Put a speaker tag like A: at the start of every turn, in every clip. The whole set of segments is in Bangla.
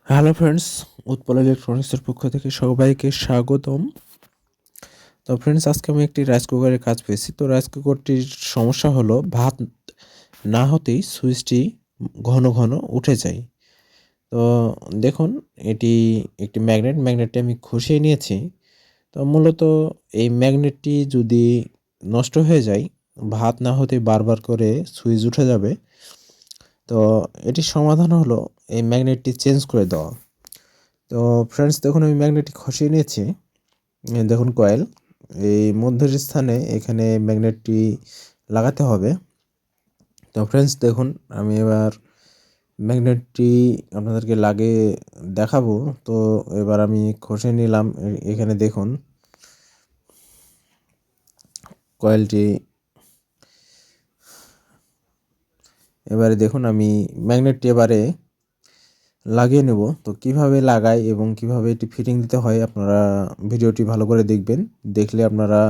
A: হ্যালো ফ্রেন্ডস, উৎপল ইলেকট্রনিক্সের পক্ষ থেকে সবাইকে স্বাগতম। তো ফ্রেন্ডস, আজকে আমি একটি রাইস কুকারের কাজ পেয়েছি। তো রাইস কুকারটির সমস্যা হলো ভাত না হতেই সুইচটি ঘন ঘন উঠে যায়। তো দেখুন, এটি একটি ম্যাগনেটটি আমি খসিয়ে নিয়েছি। তো মূলত এই ম্যাগনেটটি যদি নষ্ট হয়ে যায়, ভাত না হতেই বারবার করে সুইচ উঠে যাবে। তো এটির সমাধান হলো এই ম্যাগনেটটি চেঞ্জ করে দেওয়া। তো ফ্রেন্ডস, দেখুন আমি ম্যাগনেটটি খসিয়ে নিয়েছি। দেখুন কয়েল, এই মধ্যের স্থানে এখানে ম্যাগনেটটি লাগাতে হবে। তো ফ্রেন্ডস দেখুন, আমি এবার ম্যাগনেটটি আপনাদেরকে লাগিয়ে দেখাবো। তো এবার আমি খসে নিলাম। এখানে দেখুন কয়েলটি, এবারে দেখুন আমি ম্যাগনেটটি এবারে লাগিয়ে নেব। তো কিভাবে লাগাই এবং কিভাবে এটি ফিটিং দিতে হয়, আপনারা ভিডিওটি ভালো করে দেখবেন। দেখলে আপনারা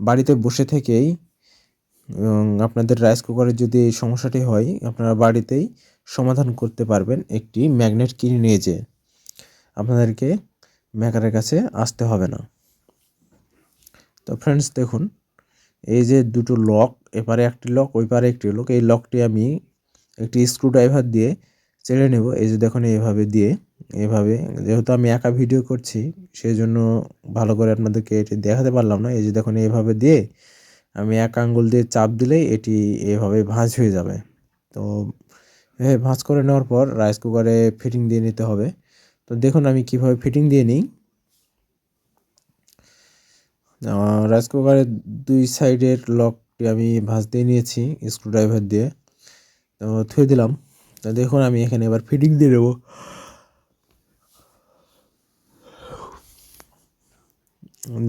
A: বাড়িতে বসে থেকেই এবং আপনাদের রাইস কুকারের যদি এই সমস্যাটি হয়, আপনারা বাড়িতেই সমাধান করতে পারবেন একটি ম্যাগনেট কিনে নিয়ে যেয়ে। আপনাদেরকে মেকারের কাছে আসতে হবে না। তো ফ্রেন্ডস দেখুন, এই যে দুটো লক, এপারে একটি লক ওই পারে একটি লক, এই লকটি আমি একটি স্ক্রুড্রাইভার দিয়ে চেড়ে নেব। এই যে দেখুন, এইভাবে দিয়ে, এভাবে, যেহেতু আমি একা ভিডিও করছি সেই জন্য ভালো করে আপনাদেরকে এটি দেখাতে পারলাম না। এই যে দেখুন, এইভাবে দিয়ে আমি এক আঙ্গুল দিয়ে চাপ দিলেই এটি এভাবে ভাঁজ হয়ে যাবে। তো ভাঁজ করে নেওয়ার পর রাইস কুকারে ফিটিং দিয়ে নিতে হবে। তো দেখুন আমি কিভাবে ফিটিং দিয়ে নিই। রাইস কুকারের দুই সাইডের লকটি আমি ভাঁজ দিয়ে নিয়েছি স্ক্রুড্রাইভার দিয়ে। তো থুয়ে দিলাম। তো দেখুন আমি এখানে এবার ফিটিং দিয়ে দেবো।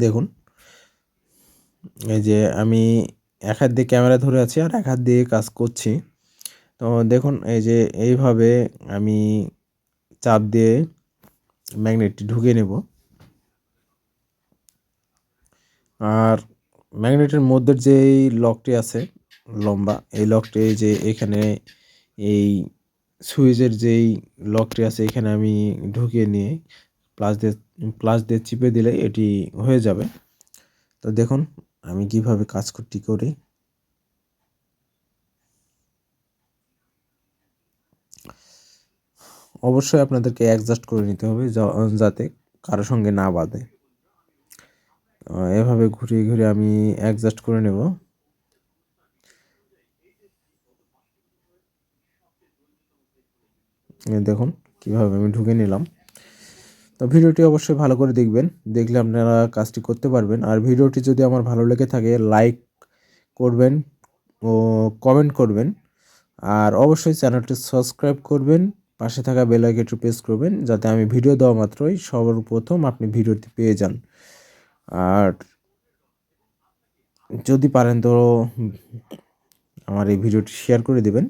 A: দেখুন, এই যে আমি এক হাত দিয়ে ক্যামেরা ধরে আছি আর এক হাত দিয়ে কাজ করছি। তো দেখুন, এই যে এইভাবে আমি চাপ দিয়ে ম্যাগনেটটি ঢুকিয়ে নেব। আর ম্যাগনেটের মধ্যে যেই লকটি আছে লম্বা, এই লকটি যে এখানে এই সুইচের যেই লকটি আছে এখানে আমি ঢুকিয়ে নিয়ে প্লাস দিয়ে চিপে দিলে এটি হয়ে যাবে। তো দেখুন আমি কিভাবে কাজ করি। অবশ্যই আপনাদেরকে অ্যাডজাস্ট করে নিতে হবে যাতে কারো সঙ্গে না বাঁধে। এভাবে ঘুরিয়ে ঘুরিয়ে আমি অ্যাডজাস্ট করে নেব। দেখুন কিভাবে আমি ঢুকে নিলাম। তো ভিডিওটি অবশ্যই ভালো করে দেখবেন, দেখলে আপনারা কাজটি করতে পারবেন। আর ভিডিওটি যদি আমার ভালো লেগে থাকে লাইক করবেন ও কমেন্ট করবেন। আর অবশ্যই চ্যানেলটি সাবস্ক্রাইব করবেন, পাশে থাকা বেল আইকনটি প্রেস করবেন যাতে আমি ভিডিও দেওয়া মাত্রই সর্বপ্রথম আপনি ভিডিওটি পেয়ে যান। আর যদি পারেন তো আমার এই ভিডিওটি শেয়ার করে দেবেন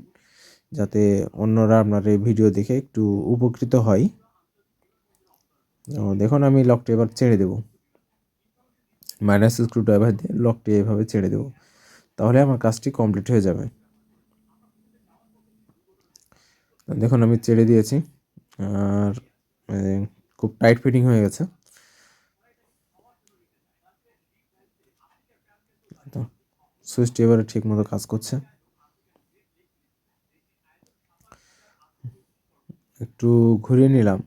A: যাতে অন্যরা আপনার এই ভিডিও দেখে একটু উপকৃত হয়। দেখুন আমি লকটি এবার ছেড়ে দেব, মাইনাস স্ক্রুড্রাইভার দিয়ে লকটি এভাবে ছেড়ে দেব, তাহলে আমার কাজটি কমপ্লিট হয়ে যাবে। দেখুন আমি ছেড়ে দিয়েছি আর খুব টাইট ফিটিং হয়ে গেছে। তো সুইচটি এবারে ঠিক মতো কাজ করছে। একটু ঘুরিয়ে নিলাম।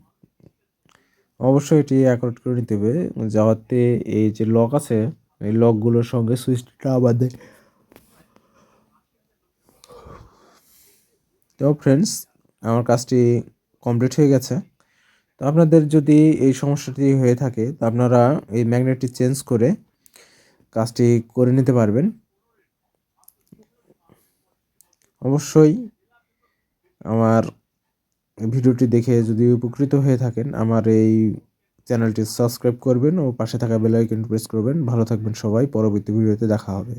A: অবশ্যই এটি অ্যাকর্ড করে নিতে হবে যাওয়াতে এই যে লক আছে এই লকগুলোর সঙ্গে সুইচটি না বাঁধে। তো ফ্রেন্ডস, আমার কাজটি কমপ্লিট হয়ে গেছে। তো আপনাদের যদি এই সমস্যাটি হয়ে থাকে তো আপনারা এই ম্যাগনেটটি চেঞ্জ করে কাজটি করে নিতে পারবেন। অবশ্যই আমার ভিডিওটি দেখে যদি উপকৃত হয়ে থাকেন আমার এই চ্যানেলটি সাবস্ক্রাইব করবেন ও পাশে থাকা বেল আইকন প্রেস করবেন। ভালো থাকবেন সবাই, পরবর্তী ভিডিওতে দেখা হবে।